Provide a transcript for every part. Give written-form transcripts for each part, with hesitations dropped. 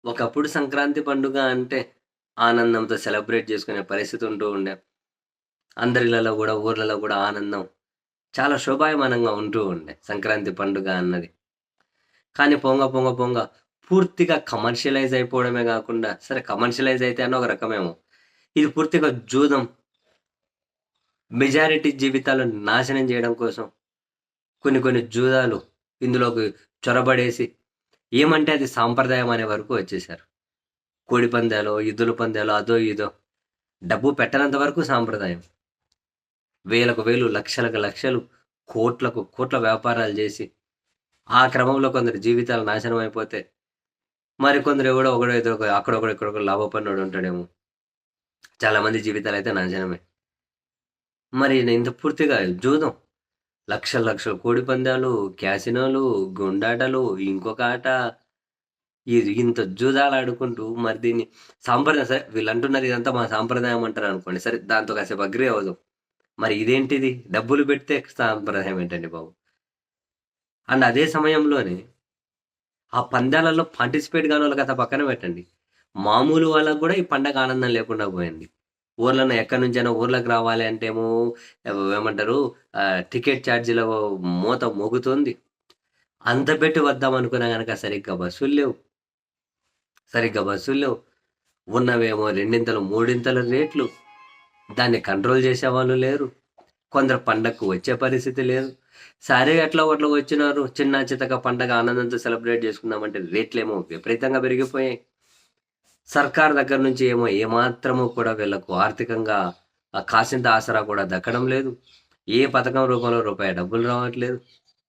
ఒకప్పుడు సంక్రాంతి పండుగ అంటే ఆనందంతో సెలబ్రేట్ చేసుకునే పరిస్థితి ఉంటూ ఉండే. అందరిళ్ళలో గూడా, ఊర్లలో గూడా ఆనందం చాలా శోభాయమానంగా ఉంటూ ఉండే సంక్రాంతి పండుగ అన్నది. కానీ పొంగ పూర్తిగా కమర్షియలైజ్ అయిపోవడమే గాకుండా, సరే కమర్షియలైజ్ అయితే అన్న ఒక రకమేమో. ఇది పూర్తిగా జూదం, మెజారిటీ జీవితాలను నాశనం జేయడం కోసం కొన్ని కొన్ని జూదాలు ఇందులోకి చొరబడేసి ఏమంటే అది సాంప్రదాయం అనే వరకు వచ్చేసారు. కోడి పందాలో, ఎద్దుల పందాలో అదో ఇదో డబ్బు పెట్టనంత వరకు సాంప్రదాయం. వేలకు వేలు, లక్షలకు లక్షలు, కోట్లకు కోట్ల వ్యాపారాలు జేసి, ఆ క్రమంలో కొందరి జీవితాలు నాశనం అయిపోతే, మరికొందరు ఎవడో ఒకడో ఏదో అక్కడొకడు, ఇక్కడొకడు లాభపడినోడు ఉంటాడేమో. చాలా మంది జీవితాలైతే నాశనమే. మరి ఇంత పూర్తిగా జూదం. లక్షల లక్షల కోడి పందాలు, క్యాసినోలు, గుండాటలు, ఇంకొక ఆట, ఇది ఇంత జూదాలాడుకుంటూ మరి దీన్ని సాంప్రదాయం సరే వీళ్ళంటున్నారు ఇదంతా మా సాంప్రదాయం అంటారనుకోండి. సరే దాంతో కాసేపు అగ్రీ అవుదాం. మరి ఇదేంటిది? డబ్బులు పెడితే సాంప్రదాయం ఏంటండి బాబు? అండ్ అదే సమయంలోనే ఆ పందాలలో పార్టిసిపేట్ కానోళ్ళ కథ పక్కన పెట్టండి. మామూలు వాళ్ళకి కూడా ఈ పండగ ఆనందం లేకుండా పోయింది. ఊర్లలో ఎక్కడి నుంచైనా ఊర్లోకి రావాలి అంటే ఏమో ఏమంటారు టికెట్ ఛార్జీల మోత మోగుతుంది. అంత పెట్టి వద్దాం అనుకున్నా గనక సరిగ్గా బస్సులు లేవు. ఉన్నవేమో రెండింతలు, మూడింతల రేట్లు. దాన్ని కంట్రోల్ చేసేవాళ్ళు లేరు. కొందరు పండగకు వచ్చే పరిస్థితి లేదు. సరే ఎట్లా ఒకట్లా వచ్చినారు. చిన్న చితక పండగ ఆనందంతో సెలబ్రేట్ చేసుకుందామంటే రేట్లేమో విపరీతంగా పెరిగిపోయాయి. సర్కార్ దగ్గర నుంచి ఏమో ఏమాత్రము కూడా వీళ్ళకు ఆర్థికంగా కాసింత ఆసరా కూడా దక్కడం లేదు. ఏ పథకం రూపంలో రూపాయి డబ్బులు రావట్లేదు.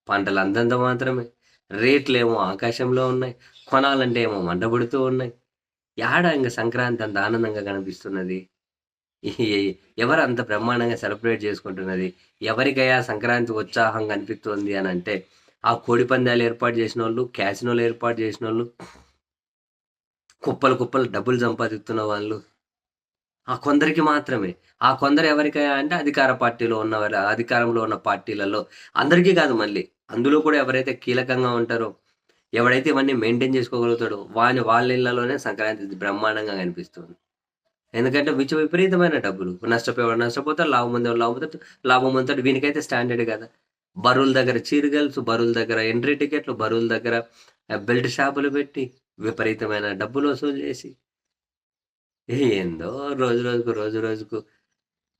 పంటలు అంతంత మాత్రమే. రేట్లేమో ఆకాశంలో ఉన్నాయి. కొనాలంటే ఏమో మంటబుడుతూ ఉన్నాయి. యాడ ఇంక సంక్రాంతి అంత ఆనందంగా కనిపిస్తున్నది? ఎవరు అంత బ్రహ్మాండంగా సెలబ్రేట్ చేసుకుంటున్నది? ఎవరికయ్యా సంక్రాంతి ఉత్సాహం కనిపిస్తుంది అని అంటే ఆ కోడి పందాలు ఏర్పాటు చేసినోళ్ళు, క్యాసినోలు ఏర్పాటు చేసినోళ్ళు, కుప్పలు కుప్పలు డబ్బులు సంపాదిస్తున్న వాళ్ళు ఆ కొందరికి మాత్రమే. ఆ కొందరు ఎవరికయ్యా అంటే అధికార పార్టీలో ఉన్నవారు, అధికారంలో ఉన్న పార్టీలలో అందరికీ కాదు మళ్ళీ. అందులో కూడా ఎవరైతే కీలకంగా ఉంటారో, ఎవడైతే ఇవన్నీ మెయింటైన్ చేసుకోగలుగుతాడో వాళ్ళ ఇళ్లలోనే సంక్రాంతి బ్రహ్మాండంగా కనిపిస్తుంది. ఎందుకంటే విపరీతమైన డబ్బులు. నష్టపోయేవాడు నష్టపోతాడు, లాభం పొందేవాడు లాభం పొందుతాడు, లాభం పొందుతాడు. వీనికైతే స్టాండర్డ్ కదా! బరువుల దగ్గర చీరగల్స్, బరువుల దగ్గర ఎంట్రీ టికెట్లు, బరువుల దగ్గర బెల్ట్ షాపులు పెట్టి విపరీతమైన డబ్బులు వసూలు చేసి ఏందో రోజు రోజుకు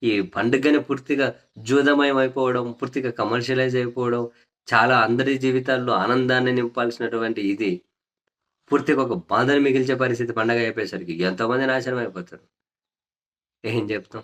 ఈ పండుగని పూర్తిగా జూదమయం అయిపోవడం, పూర్తిగా కమర్షియలైజ్ అయిపోవడం, చాలా అందరి జీవితాల్లో ఆనందాన్ని నింపాల్సినటువంటి ఇది పూర్తిగా ఒక బాధను మిగిల్చే పరిస్థితి పండగ అయిపోయేసరికి ఎంతోమంది నాశనం అయిపోతారు. ఏం చెప్తాం?